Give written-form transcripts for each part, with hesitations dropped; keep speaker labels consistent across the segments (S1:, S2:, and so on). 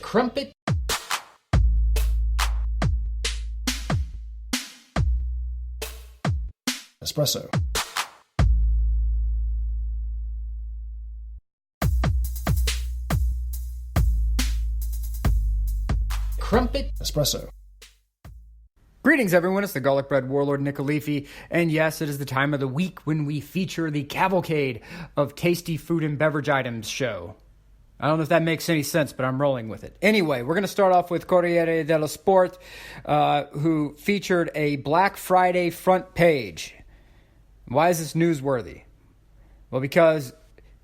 S1: Crumpets Espresso. Crumpets Espresso.
S2: Greetings, everyone. It's the Garlic Bread Warlord, Nick Alifi, and yes, it is the time of the week when we feature the Cavalcade of Tasty Food and Beverage Items show. I don't know if that makes any sense, but I'm rolling with it. Anyway, we're going to start off with Corriere dello Sport, who featured a Black Friday front page. Why is this newsworthy? Well, because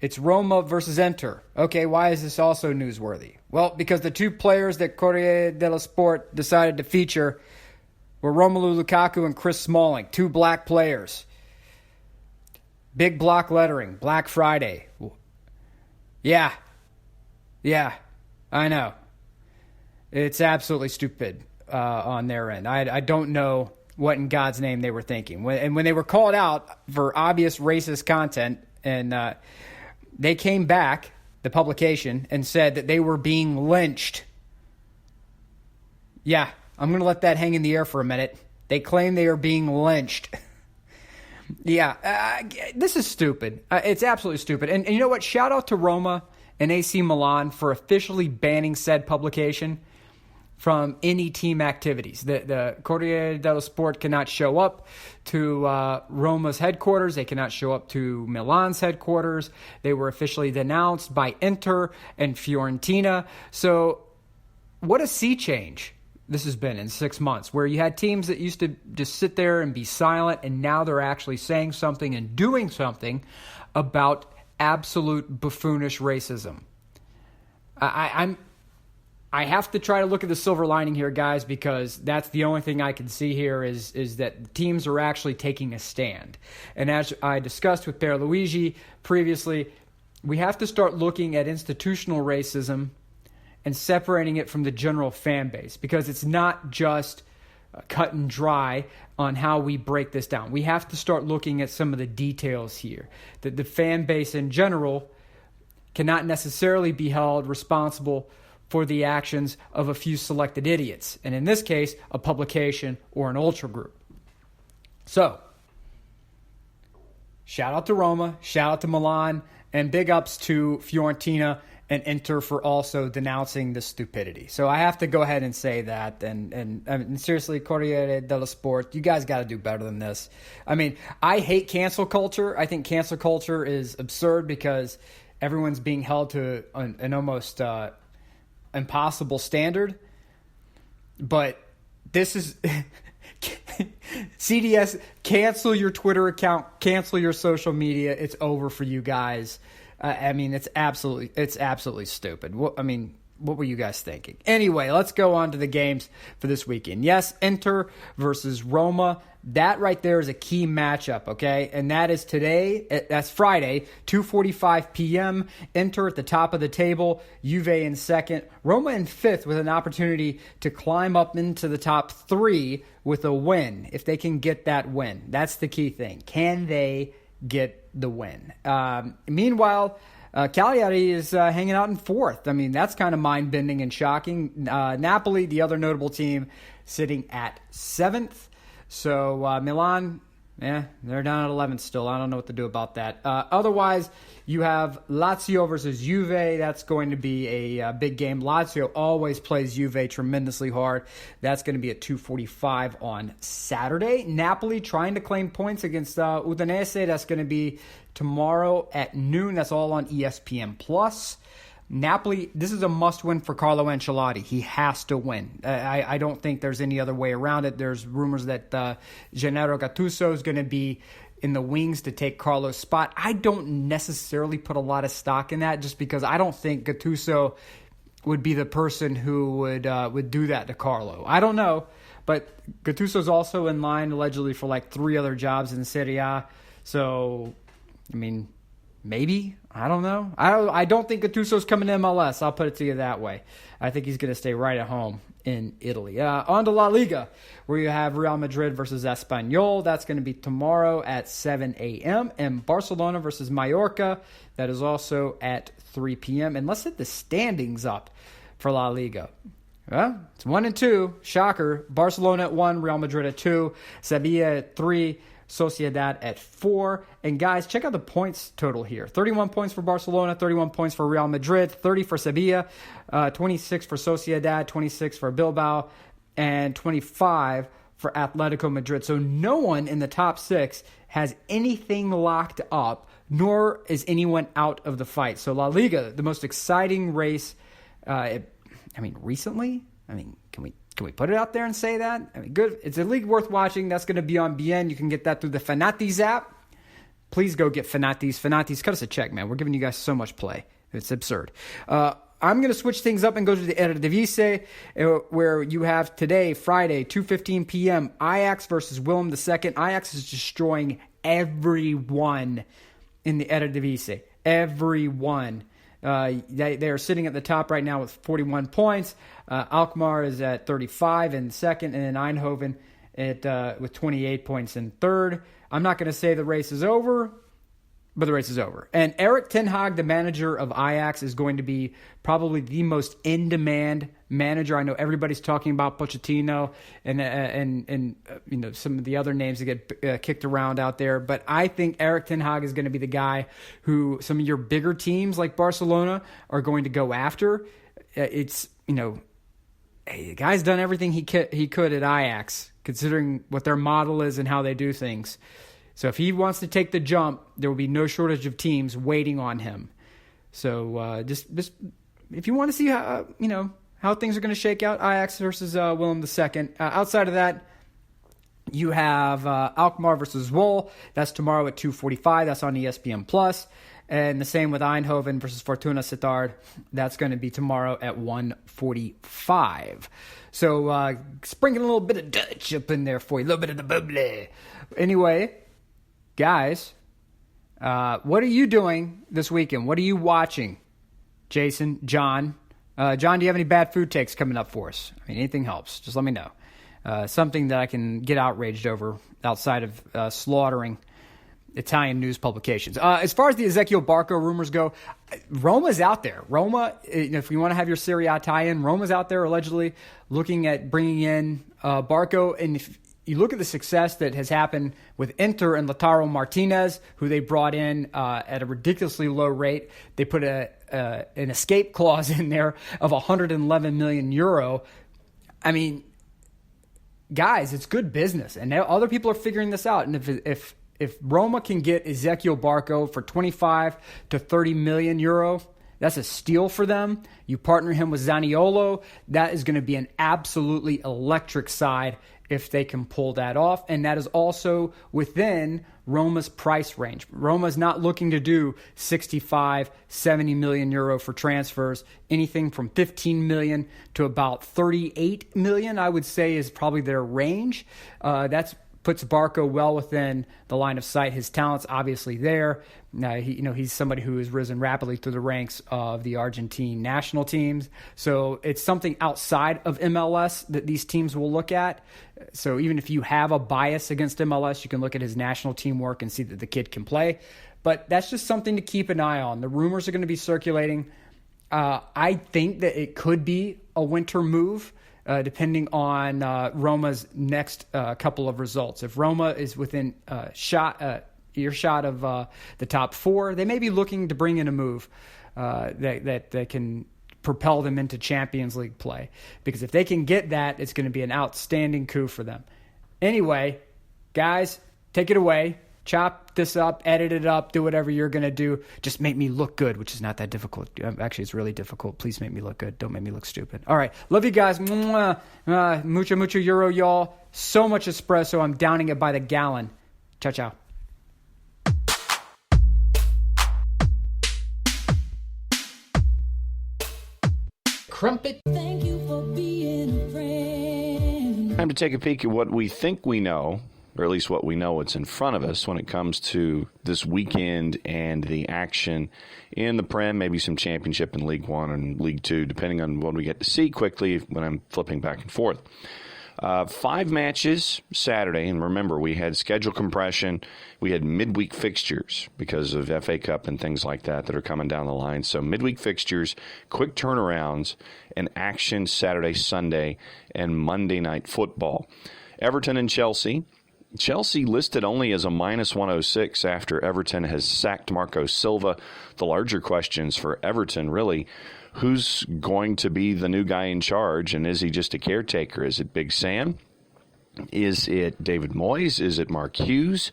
S2: it's Roma versus Inter. Okay, why is this also newsworthy? Well, because the two players that Corriere dello Sport decided to feature were Romelu Lukaku and Chris Smalling, two black players. Big block lettering, Black Friday. Yeah, I know. It's absolutely stupid on their end. I don't know what in God's name they were thinking. When they were called out for obvious racist content, and they came back, the publication, and said that they were being lynched. Yeah, I'm going to let that hang in the air for a minute. They claim they are being lynched. Yeah, this is stupid. It's absolutely stupid. And you know what? Shout out to Roma and AC Milan for officially banning said publication from any team activities. The Corriere dello Sport cannot show up to Roma's headquarters. They cannot show up to Milan's headquarters. They were officially denounced by Inter and Fiorentina. So what a sea change this has been in 6 months, where you had teams that used to just sit there and be silent, and now they're actually saying something and doing something about absolute buffoonish racism. I have to try to look at the silver lining here, guys, because that's the only thing I can see here is that teams are actually taking a stand. And as I discussed with Pierluigi previously, we have to start looking at institutional racism and separating it from the general fan base, because it's not just cut and dry on how we break this down. We have to start looking at some of the details here. That the fan base in general cannot necessarily be held responsible for the actions of a few selected idiots, and in this case, a publication or an ultra group. So, shout out to Roma, shout out to Milan, and big ups to Fiorentina and Inter for also denouncing the stupidity. So I have to go ahead and say that, and seriously, Corriere dello Sport, you guys got to do better than this. I mean, I hate cancel culture. I think cancel culture is absurd because everyone's being held to an almost impossible standard, but this is CDS. Cancel your Twitter account, cancel your social media. It's over for you guys. I mean, it's absolutely stupid. What were you guys thinking? Anyway, let's go on to the games for this weekend. Yes, Inter versus Roma. That right there is a key matchup, okay? And that is today. That's Friday, 2:45 p.m. Inter at the top of the table, Juve in second, Roma in fifth with an opportunity to climb up into the top three with a win, if they can get that win. That's the key thing. Can they get the win? Meanwhile, Cagliari is hanging out in fourth. I mean, that's kind of mind-bending and shocking. Napoli, the other notable team, sitting at seventh. So Milan, they're down at 11th still. I don't know what to do about that. Otherwise, you have Lazio versus Juve. That's going to be a big game. Lazio always plays Juve tremendously hard. That's going to be at 2:45 on Saturday. Napoli trying to claim points against Udinese. That's going to be tomorrow at noon. That's all on ESPN+. Napoli, this is a must-win for Carlo Ancelotti. He has to win. I don't think there's any other way around it. There's rumors that Gennaro Gattuso is going to be in the wings to take Carlo's spot. I don't necessarily put a lot of stock in that, just because I don't think Gattuso would be the person who would do that to Carlo. I don't know, but Gattuso's also in line allegedly for like 3 other jobs in Serie A. So, I mean, maybe. I don't know. I don't think Gattuso's coming to MLS. I'll put it to you that way. I think he's going to stay right at home in Italy. On to La Liga, where you have Real Madrid versus Espanyol. That's going to be tomorrow at 7 a.m. And Barcelona versus Mallorca. That is also at 3 p.m. And let's hit the standings up for La Liga. Well, it's 1 and 2. Shocker. Barcelona at 1, Real Madrid at 2, Sevilla at 3, Sociedad at 4. And guys, check out the points total here. 31 points for Barcelona, 31 points for Real Madrid, 30 for Sevilla, 26 for Sociedad, 26 for Bilbao, and 25 for Atletico Madrid. So no one in the top 6 has anything locked up, nor is anyone out of the fight. So La Liga, the most exciting race, recently? Can we put it out there and say that? Good. It's a league worth watching. That's going to be on BN. You can get that through the Fanatis app. Please go get Fanatis. Fanatis, cut us a check, man. We're giving you guys so much play. It's absurd. I'm going to switch things up and go to the Eredivisie, where you have today, Friday, 2:15 p.m., Ajax versus Willem II. Ajax is destroying everyone in the Eredivisie. Everyone. They are sitting at the top right now with 41 points. Alkmaar is at 35 in second, and then Eindhoven with 28 points in third. I'm not going to say the race is over, but the race is over. And Erik ten Hag, the manager of Ajax, is going to be probably the most in-demand manager. I know everybody's talking about Pochettino and some of the other names that get kicked around out there. But I think Erik ten Hag is going to be the guy who some of your bigger teams like Barcelona are going to go after. The guy's done everything he could at Ajax, considering what their model is and how they do things. So if he wants to take the jump, there will be no shortage of teams waiting on him. So just if you want to see how things are going to shake out, Ajax versus Willem II. Outside of that, you have Alkmaar versus Zwolle. That's tomorrow at 2:45. That's on ESPN+. And the same with Eindhoven versus Fortuna Sittard. That's going to be tomorrow at 1:45. So sprinkling a little bit of Dutch up in there for you, a little bit of the bubbly. Anyway, guys, what are you doing this weekend? What are you watching? Jason, John. John, do you have any bad food takes coming up for us? Anything helps. Just let me know. Something that I can get outraged over outside of slaughtering Italian news publications. As far as the Ezequiel Barco rumors go, Roma's out there. Roma, if you want to have your Serie A tie-in, Roma's out there allegedly looking at bringing in Barco. And if you look at the success that has happened with Inter and Lautaro Martinez, who they brought in at a ridiculously low rate, they put an escape clause in there of 111 million euro. Guys, it's good business, and other people are figuring this out. And if Roma can get Ezequiel Barco for 25 to 30 million euro, that's a steal for them. You partner him with Zaniolo, that is going to be an absolutely electric side if they can pull that off. And that is also within Roma's price range. Roma's not looking to do 65, 70 million euro for transfers. Anything from 15 million to about 38 million, I would say, is probably their range. That's puts Barco well within the line of sight. His talent's obviously there. He's somebody who has risen rapidly through the ranks of the Argentine national teams. So it's something outside of MLS that these teams will look at. So even if you have a bias against MLS, you can look at his national team work and see that the kid can play. But that's just something to keep an eye on. The rumors are going to be circulating. I think that it could be a winter move, depending on Roma's next couple of results. If Roma is within earshot of the top four, they may be looking to bring in a move that can propel them into Champions League play. Because if they can get that, it's going to be an outstanding coup for them. Anyway, guys, take it away. Chop this up, edit it up, do whatever you're going to do. Just make me look good, which is not that difficult. Actually, it's really difficult. Please make me look good. Don't make me look stupid. All right. Love you guys. Mucho Euro, y'all. So much espresso. I'm downing it by the gallon. Ciao, ciao.
S1: Crumpet.
S3: Thank you for being a friend.
S4: Time to take a peek at what we think we know, or at least what we know what's in front of us when it comes to this weekend and the action in the Prem, maybe some championship in League One and League Two, depending on what we get to see quickly when I'm flipping back and forth. 5 matches Saturday, and remember, we had schedule compression. We had midweek fixtures because of FA Cup and things like that are coming down the line. So midweek fixtures, quick turnarounds, and action Saturday, Sunday, and Monday night football. Everton and Chelsea. Chelsea listed only as a minus 106 after Everton has sacked Marco Silva. The larger questions for Everton, really, who's going to be the new guy in charge, and is he just a caretaker? Is it Big Sam? Is it David Moyes? Is it Mark Hughes?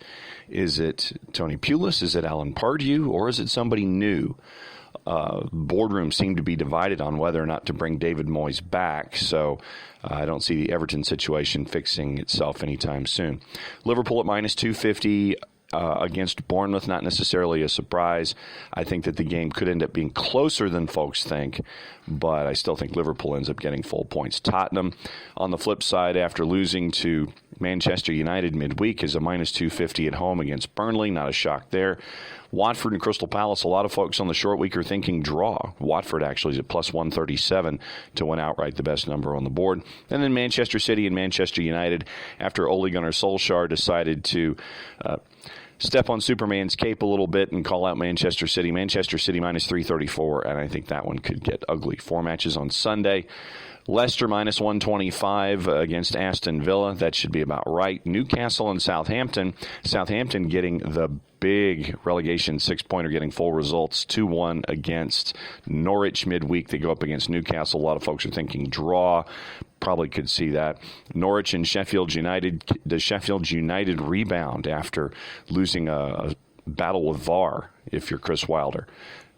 S4: Is it Tony Pulis? Is it Alan Pardew? Or is it somebody new? Boardroom seemed to be divided on whether or not to bring David Moyes back, so I don't see the Everton situation fixing itself anytime soon. Liverpool at minus 250 against Bournemouth, not necessarily a surprise. I think that the game could end up being closer than folks think, but I still think Liverpool ends up getting full points. Tottenham, on the flip side, after losing to Manchester United midweek, is a minus 250 at home against Burnley. Not a shock there. Watford and Crystal Palace, a lot of folks on the short week are thinking draw. Watford actually is at plus 137 to win outright, the best number on the board. And then Manchester City and Manchester United, after Ole Gunnar Solskjaer decided to step on Superman's cape a little bit and call out Manchester City. Manchester City minus 334, and I think that one could get ugly. 4 matches on Sunday. Leicester minus 125 against Aston Villa. That should be about right. Newcastle and Southampton. Southampton getting the big relegation 6-pointer, getting full results. 2-1 against Norwich midweek. They go up against Newcastle. A lot of folks are thinking draw. Probably could see that. Norwich and Sheffield United. Does Sheffield United rebound after losing a battle with VAR, if you're Chris Wilder?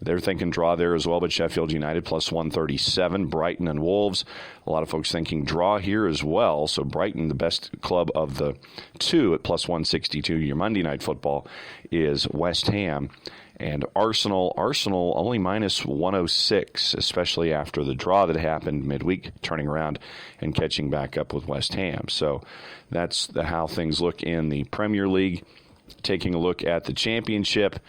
S4: They're thinking draw there as well, but Sheffield United plus 137. Brighton and Wolves, a lot of folks thinking draw here as well. So Brighton, the best club of the two, at plus 162. Your Monday night football is West Ham and Arsenal. Arsenal only minus 106, especially after the draw that happened midweek, turning around and catching back up with West Ham. So that's how things look in the Premier League. Taking a look at the Championship,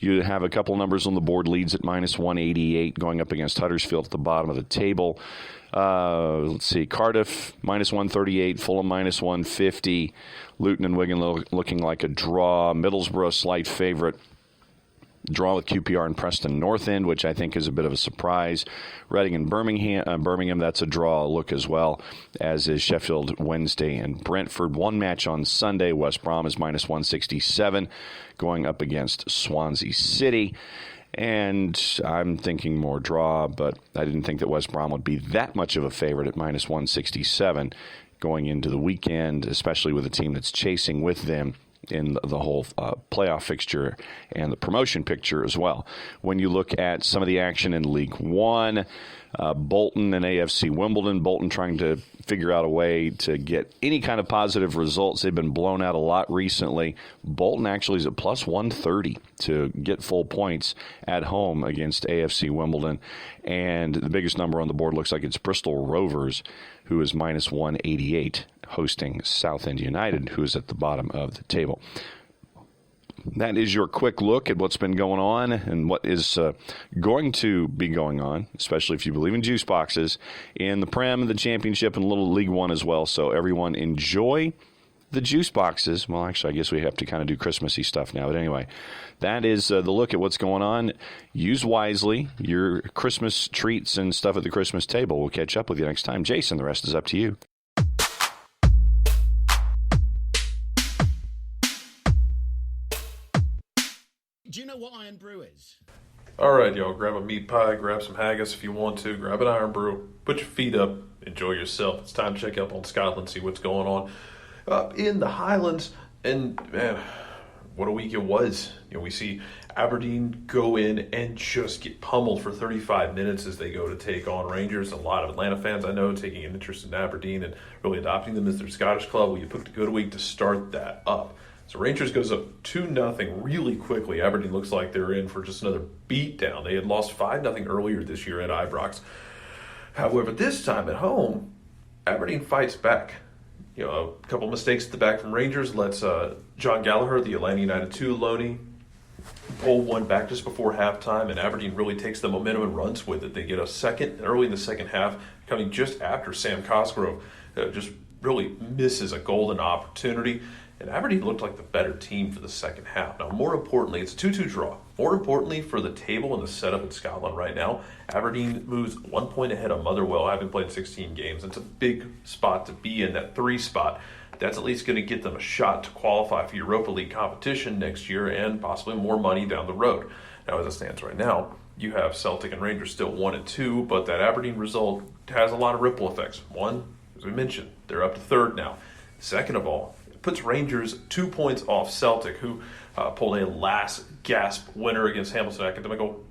S4: you have a couple numbers on the board. Leeds at minus 188 going up against Huddersfield at the bottom of the table. Let's see. Cardiff minus 138. Fulham minus 150. Luton and Wigan looking like a draw. Middlesbrough slight favorite. Draw with QPR and Preston North End, which I think is a bit of a surprise. Reading and Birmingham, that's a draw look as well, as is Sheffield Wednesday and Brentford. 1 match on Sunday. West Brom is minus 167 going up against Swansea City. And I'm thinking more draw, but I didn't think that West Brom would be that much of a favorite at minus 167 going into the weekend, especially with a team that's chasing with them in the whole playoff fixture and the promotion picture as well. When you look at some of the action in League One, Bolton and AFC Wimbledon, Bolton trying to figure out a way to get any kind of positive results. They've been blown out a lot recently. Bolton actually is at plus 130 to get full points at home against AFC Wimbledon. And the biggest number on the board looks like it's Bristol Rovers, who is minus 188, hosting Southend United, who is at the bottom of the table. That is your quick look at what's been going on and what is going to be going on, especially if you believe in juice boxes, in the Prem, the Championship, and a little League One as well. So everyone enjoy the juice boxes. Well, actually, I guess we have to kind of do Christmassy stuff now. But anyway, that is the look at what's going on. Use wisely your Christmas treats and stuff at the Christmas table. We'll catch up with you next time. Jason, the rest is up to you.
S1: Do you know what iron brew is?
S5: All right, y'all, grab a meat pie, grab some haggis if you want to, grab an iron brew, put your feet up, enjoy yourself. It's time to check up on Scotland, see what's going on up in the Highlands. And, man, what a week it was. We see Aberdeen go in and just get pummeled for 35 minutes as they go to take on Rangers. A lot of Atlanta fans, I know, taking an interest in Aberdeen and really adopting them as their Scottish club. Well, you picked a good week to start that up. So Rangers goes up 2-0 really quickly. Aberdeen looks like they're in for just another beatdown. They had lost 5-0 earlier this year at Ibrox. However, this time at home, Aberdeen fights back. A couple mistakes at the back from Rangers lets John Gallagher, the Atlanta United 2 loanee, pull one back just before halftime, and Aberdeen really takes the momentum and runs with it. They get a second early in the second half, coming just after Sam Cosgrove just really misses a golden opportunity. And Aberdeen looked like the better team for the second half. Now, more importantly, it's a 2-2 draw. More importantly, for the table and the setup in Scotland right now, Aberdeen moves 1 point ahead of Motherwell, having played 16 games. It's a big spot to be in, that 3 spot. That's at least going to get them a shot to qualify for Europa League competition next year and possibly more money down the road. Now, as it stands right now, you have Celtic and Rangers still 1 and 2, but that Aberdeen result has a lot of ripple effects. One, as we mentioned, they're up to 3rd now. Second of all, it puts Rangers 2 points off Celtic, who pulled a last-gasp winner against Hamilton Academical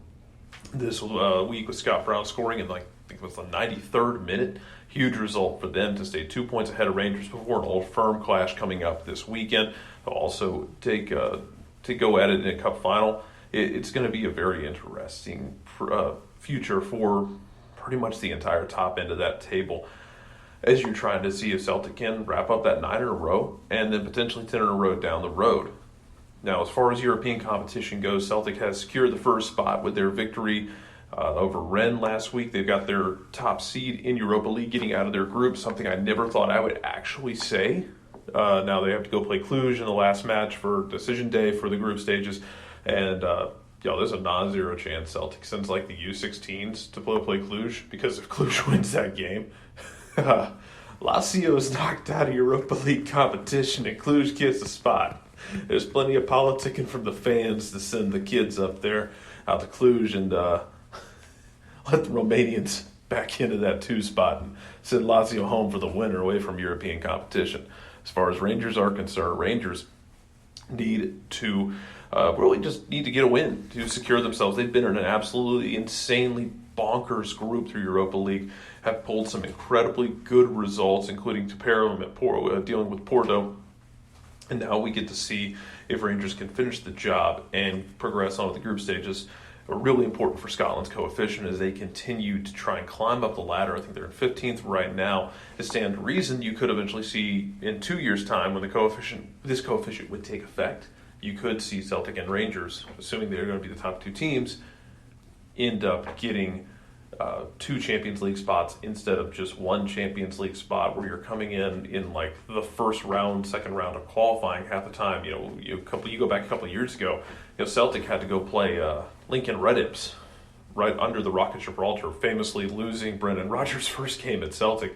S5: this week with Scott Brown scoring in, I think it was the 93rd minute. Huge result for them to stay 2 points ahead of Rangers before an Old Firm clash coming up this weekend. They'll also to go at it in a cup final. It's going to be a very interesting future for pretty much the entire top end of that table, as you're trying to see if Celtic can wrap up that 9 in a row and then potentially 10 in a row down the road. Now, as far as European competition goes, Celtic has secured the first spot with their victory over Rennes last week. They've got their top seed in Europa League, getting out of their group, something I never thought I would actually say. Now they have to go play Cluj in the last match for decision day for the group stages. And, there's a non-zero chance Celtic sends the U16s to play Cluj, because if Cluj wins that game, Lazio is knocked out of Europa League competition and Cluj gets a spot. There's plenty of politicking from the fans to send the kids up there out to Cluj and let the Romanians back into that 2 spot and send Lazio home for the winner away from European competition. As far as Rangers are concerned, Rangers need to need to get a win to secure themselves. They've been in an absolutely insanely bonkers group through Europa League, have pulled some incredibly good results, including Tuperum dealing with Porto. And now we get to see if Rangers can finish the job and progress on to the group stages. Really important for Scotland's coefficient as they continue to try and climb up the ladder. I think they're in 15th right now. It stands to reason you could eventually see in 2 years' time, when this coefficient would take effect, you could see Celtic and Rangers, assuming they're going to be the top 2 teams, end up getting 2 Champions League spots instead of just 1 Champions League spot, where you're coming in the first round, second round of qualifying half the time. You go back a couple of years ago, Celtic had to go play Lincoln Red Imps right under the Rock of Gibraltar, famously losing Brendan Rodgers' first game at Celtic,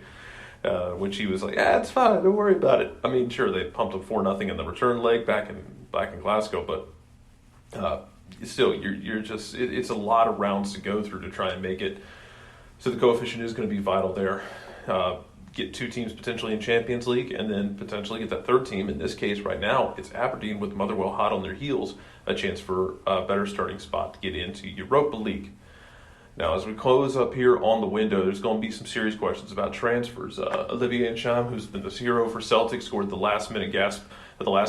S5: which he was like, it's fine, don't worry about it. I mean, sure, they pumped them 4-0 in the return leg back in Glasgow, but still, it's a lot of rounds to go through to try and make it. So the coefficient is going to be vital there. Get 2 teams potentially in Champions League, and then potentially get that 3rd team. In this case, right now, it's Aberdeen with Motherwell hot on their heels, a chance for a better starting spot to get into Europa League. Now, as we close up here on the window, there's going to be some serious questions about transfers. Olivier Ncham, who's been the hero for Celtic, scored the last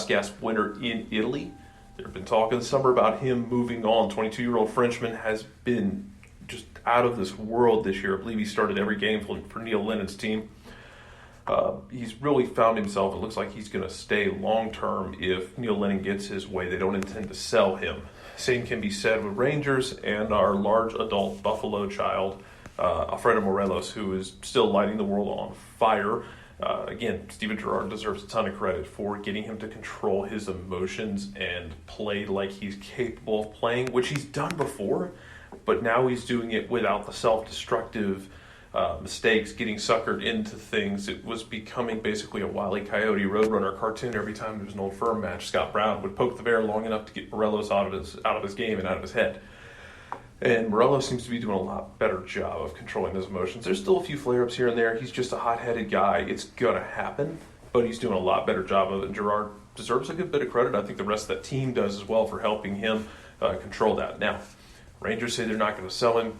S5: gasp winner in Italy. There have been talk in the summer about him moving on. 22-year-old Frenchman has been just out of this world this year. I believe he started every game for Neil Lennon's team. He's really found himself. It looks like he's going to stay long-term if Neil Lennon gets his way. They don't intend to sell him. Same can be said with Rangers and our large adult Buffalo child, Alfredo Morelos, who is still lighting the world on fire. Again, Steven Gerrard deserves a ton of credit for getting him to control his emotions and play like he's capable of playing, which he's done before, but now he's doing it without the self-destructive mistakes, getting suckered into things. It was becoming basically a Wile E. Coyote Roadrunner cartoon. Every time there was an Old Firm match, Scott Brown would poke the bear long enough to get Morelos out of his game and out of his head. And Morelos seems to be doing a lot better job of controlling those emotions. There's still a few flare-ups here and there. He's just a hot-headed guy. It's going to happen, but he's doing a lot better job of it. And Gerrard deserves a good bit of credit. I think the rest of that team does as well for helping him control that. Now, Rangers say they're not going to sell him.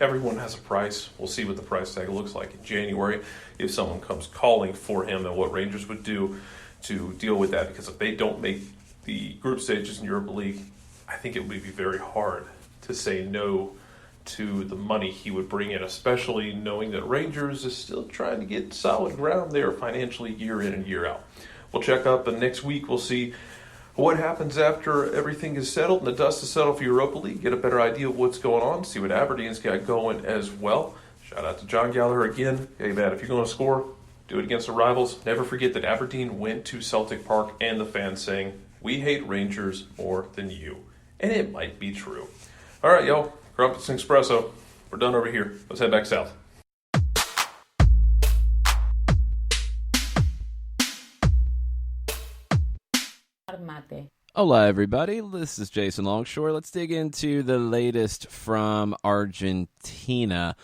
S5: Everyone has a price. We'll see what the price tag looks like in January if someone comes calling for him, and what Rangers would do to deal with that. Because if they don't make the group stages in Europa League, I think it would be very hard to say no to the money he would bring in, especially knowing that Rangers is still trying to get solid ground there financially year in and year out. We'll check up, and next week we'll see what happens after everything is settled and the dust is settled for Europa League, get a better idea of what's going on, see what Aberdeen's got going as well. Shout out to John Gallagher again. Hey, man, if you're going to score, do it against the rivals. Never forget that Aberdeen went to Celtic Park and the fans saying, "We hate Rangers more than you." And it might be true. All right, y'all. Crumpets Espresso. We're done over here. Let's head back south.
S6: Hola, everybody. This is Jason Longshore. Let's dig into the latest from Argentina.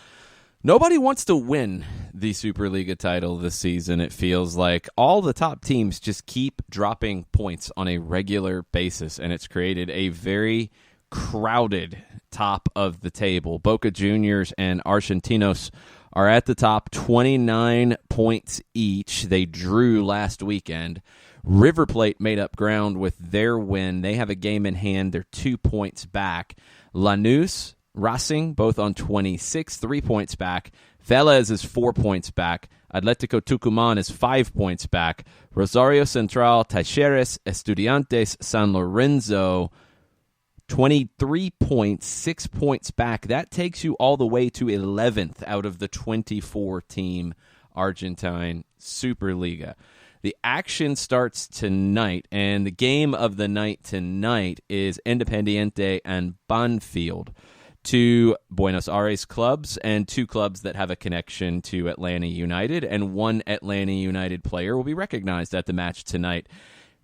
S6: Nobody wants to win the Superliga title this season, it feels like. All the top teams just keep dropping points on a regular basis, and it's created a very crowded top of the table. Boca Juniors and Argentinos are at the top, 29 points each. They drew last weekend. River Plate made up ground with their win. They have a game in hand. They're 2 points back. Lanús, Racing, both on 26, 3 points back. Vélez is 4 points back. Atlético Tucumán is 5 points back. Rosario Central, Talleres, Estudiantes, San Lorenzo, 23 points, 6 points back. That takes you all the way to 11th out of the 24-team Argentine Superliga. The action starts tonight, and the game of the night tonight is Independiente and Banfield, two Buenos Aires clubs and two clubs that have a connection to Atlanta United, and one Atlanta United player will be recognized at the match tonight.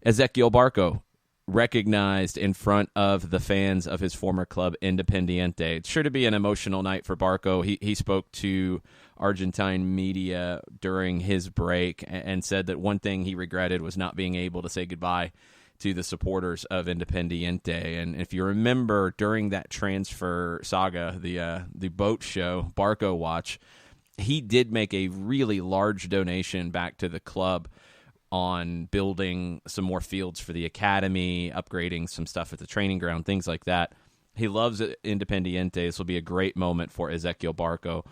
S6: Ezequiel Barco, recognized in front of the fans of his former club, Independiente. It's sure to be an emotional night for Barco. He spoke to Argentine media during his break and said that one thing he regretted was not being able to say goodbye to the supporters of Independiente. And if you remember, during that transfer saga, the boat show, Barco Watch, he did make a really large donation back to the club on building some more fields for the academy, upgrading some stuff at the training ground, things like that. He loves Independiente. This will be a great moment for Ezequiel Barco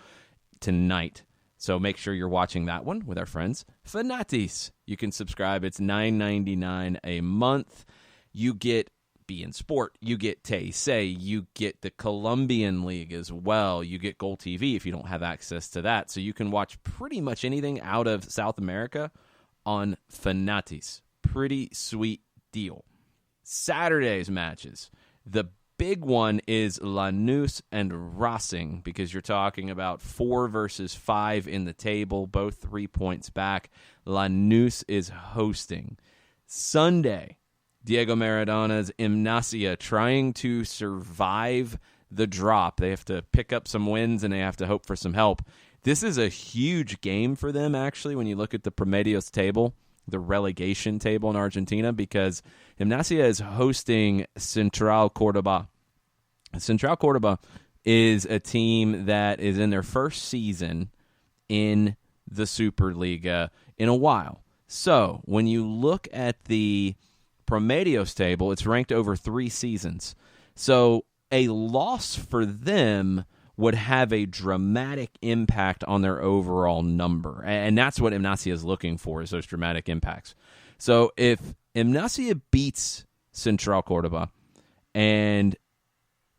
S6: tonight. So make sure you're watching that one with our friends Fanatis. You can subscribe. It's $9.99 a month. You get beIN Sport. You get Teisei. You get the Colombian League as well. You get Goal TV if you don't have access to that. So you can watch pretty much anything out of South America on Fanatis. Pretty sweet deal. Saturday's matches. The big one is Lanús and Racing, because you're talking about 4 versus 5 in the table, both 3 points back. Lanús is hosting. Sunday, Diego Maradona's Gimnasia trying to survive the drop. They have to pick up some wins and they have to hope for some help. This is a huge game for them, actually, when you look at the Promedios table, the relegation table in Argentina, because Gimnasia is hosting Central Córdoba. Central Córdoba is a team that is in their first season in the Superliga in a while. So when you look at the Promedios table, it's ranked over 3 seasons. So a loss for them would have a dramatic impact on their overall number. And that's what Gimnasia is looking for, is those dramatic impacts. So if Gimnasia beats Central Córdoba, and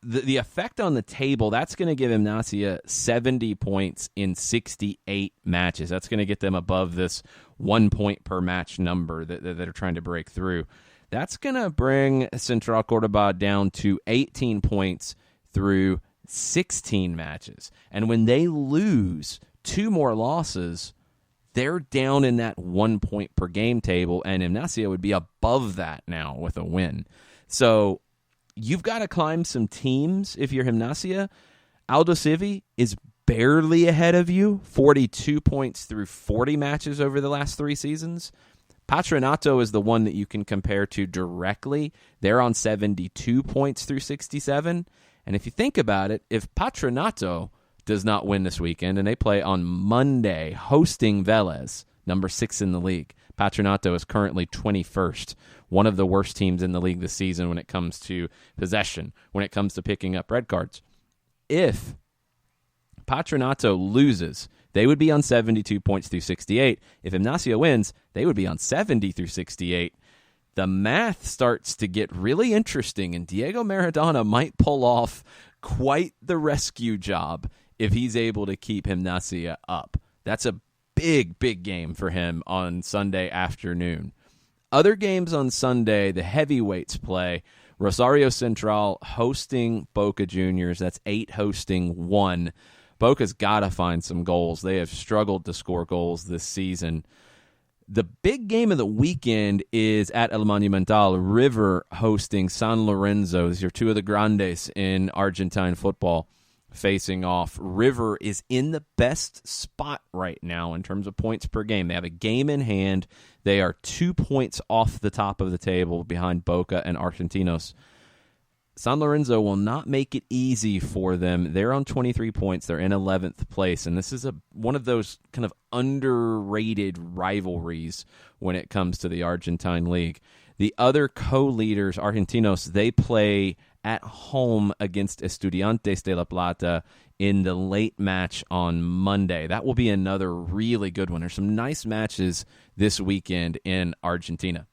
S6: the effect on the table, that's going to give Gimnasia 70 points in 68 matches. That's going to get them above this 1 point per match number that are trying to break through. That's going to bring Central Córdoba down to 18 points through 16 matches. And when they lose 2 more losses, they're down in that 1 point per game table, and Gimnasia would be above that now with a win. So you've got to climb some teams if you're Gimnasia. Aldo Civi is barely ahead of you, 42 points through 40 matches over the last 3 seasons. Patronato is the one that you can compare to directly. They're on 72 points through 67. And if you think about it, if Patronato does not win this weekend, and they play on Monday hosting Vélez, number 6 in the league, Patronato is currently 21st, one of the worst teams in the league this season when it comes to possession, when it comes to picking up red cards. If Patronato loses, they would be on 72 points through 68. If Gimnasia wins, they would be on 70 through 68. the math starts to get really interesting, and Diego Maradona might pull off quite the rescue job if he's able to keep Gimnasia up. That's a big, big game for him on Sunday afternoon. Other games on Sunday, the heavyweights play. Rosario Central hosting Boca Juniors. That's 8 hosting 1. Boca's got to find some goals. They have struggled to score goals this season. The big game of the weekend is at El Monumental. River hosting San Lorenzo. These are two of the grandes in Argentine football facing off. River is in the best spot right now in terms of points per game. They have a game in hand. They are 2 points off the top of the table behind Boca and Argentinos. San Lorenzo will not make it easy for them. They're on 23 points. They're in 11th place, and this is one of those kind of underrated rivalries when it comes to the Argentine League. The other co-leaders, Argentinos, they play at home against Estudiantes de La Plata in the late match on Monday. That will be another really good one. There's some nice matches this weekend in Argentina.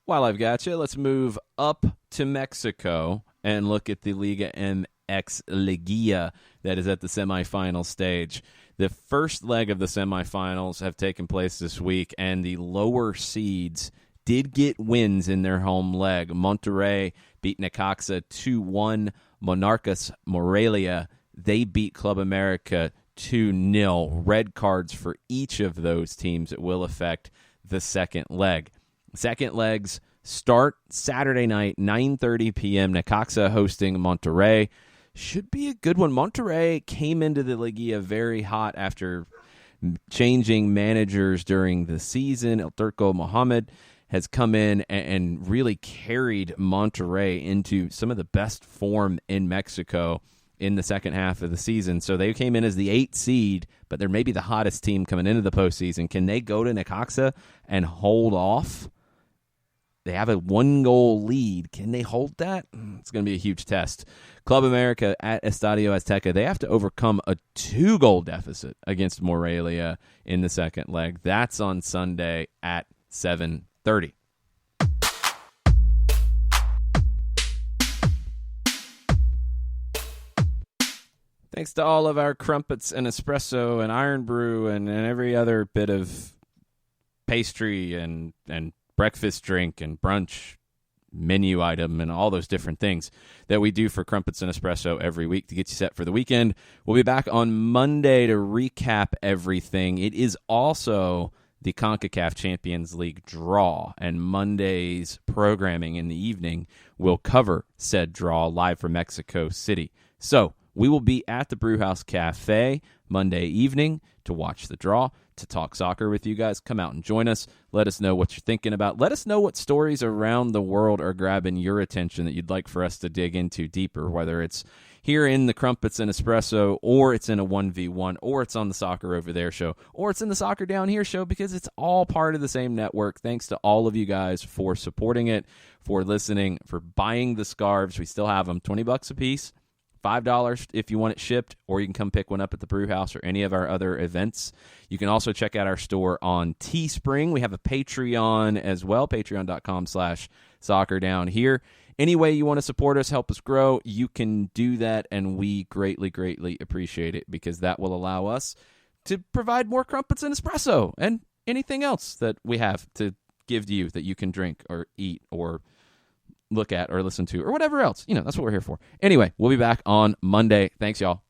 S6: While I've got you, let's move up to Mexico and look at the Liga MX Liguilla that is at the semifinal stage. The first leg of the semifinals have taken place this week, and the lower seeds did get wins in their home leg. Monterrey beat Necaxa 2-1. Monarcas Morelia, they beat Club America 2-0. Red cards for each of those teams. It will affect the second leg. Second legs start Saturday night, 9:30 p.m. Necaxa hosting Monterrey. Should be a good one. Monterrey came into the Liguilla very hot after changing managers during the season. El Turco Mohamed has come in and really carried Monterrey into some of the best form in Mexico in the second half of the season. So they came in as the 8th seed, but they're maybe the hottest team coming into the postseason. Can they go to Necaxa and hold off? They have a 1-goal lead. Can they hold that? It's going to be a huge test. Club America at Estadio Azteca, they have to overcome a 2-goal deficit against Morelia in the second leg. That's on Sunday at 7:30. Thanks to all of our Crumpets and Espresso and Iron Brew and every other bit of pastry and breakfast drink and brunch menu item and all those different things that we do for Crumpets and Espresso every week to get you set for the weekend. We'll be back on Monday to recap everything. It is also the CONCACAF Champions League draw, and Monday's programming in the evening will cover said draw live from Mexico City. So we will be at the Brewhouse Cafe Monday evening to watch the draw, to talk soccer with you guys. Come out and join us. Let us know what you're thinking about. Let us know what stories around the world are grabbing your attention that you'd like for us to dig into deeper, whether it's here in the Crumpets and Espresso, or it's in a 1v1, or it's on the Soccer Over There show, or it's in the Soccer Down Here show, because it's all part of the same network. Thanks to all of you guys for supporting it, for listening, for buying the scarves. We still have them, $20 a piece. $5 if you want it shipped, or you can come pick one up at the Brew House or any of our other events. You can also check out our store on Teespring. We have a Patreon as well, patreon.com/soccerdownhere. Any way you want to support us, help us grow, you can do that, and we greatly, greatly appreciate it, because that will allow us to provide more Crumpets and Espresso and anything else that we have to give to you that you can drink or eat or look at or listen to or whatever else. That's what we're here for. Anyway, we'll be back on Monday. Thanks, y'all.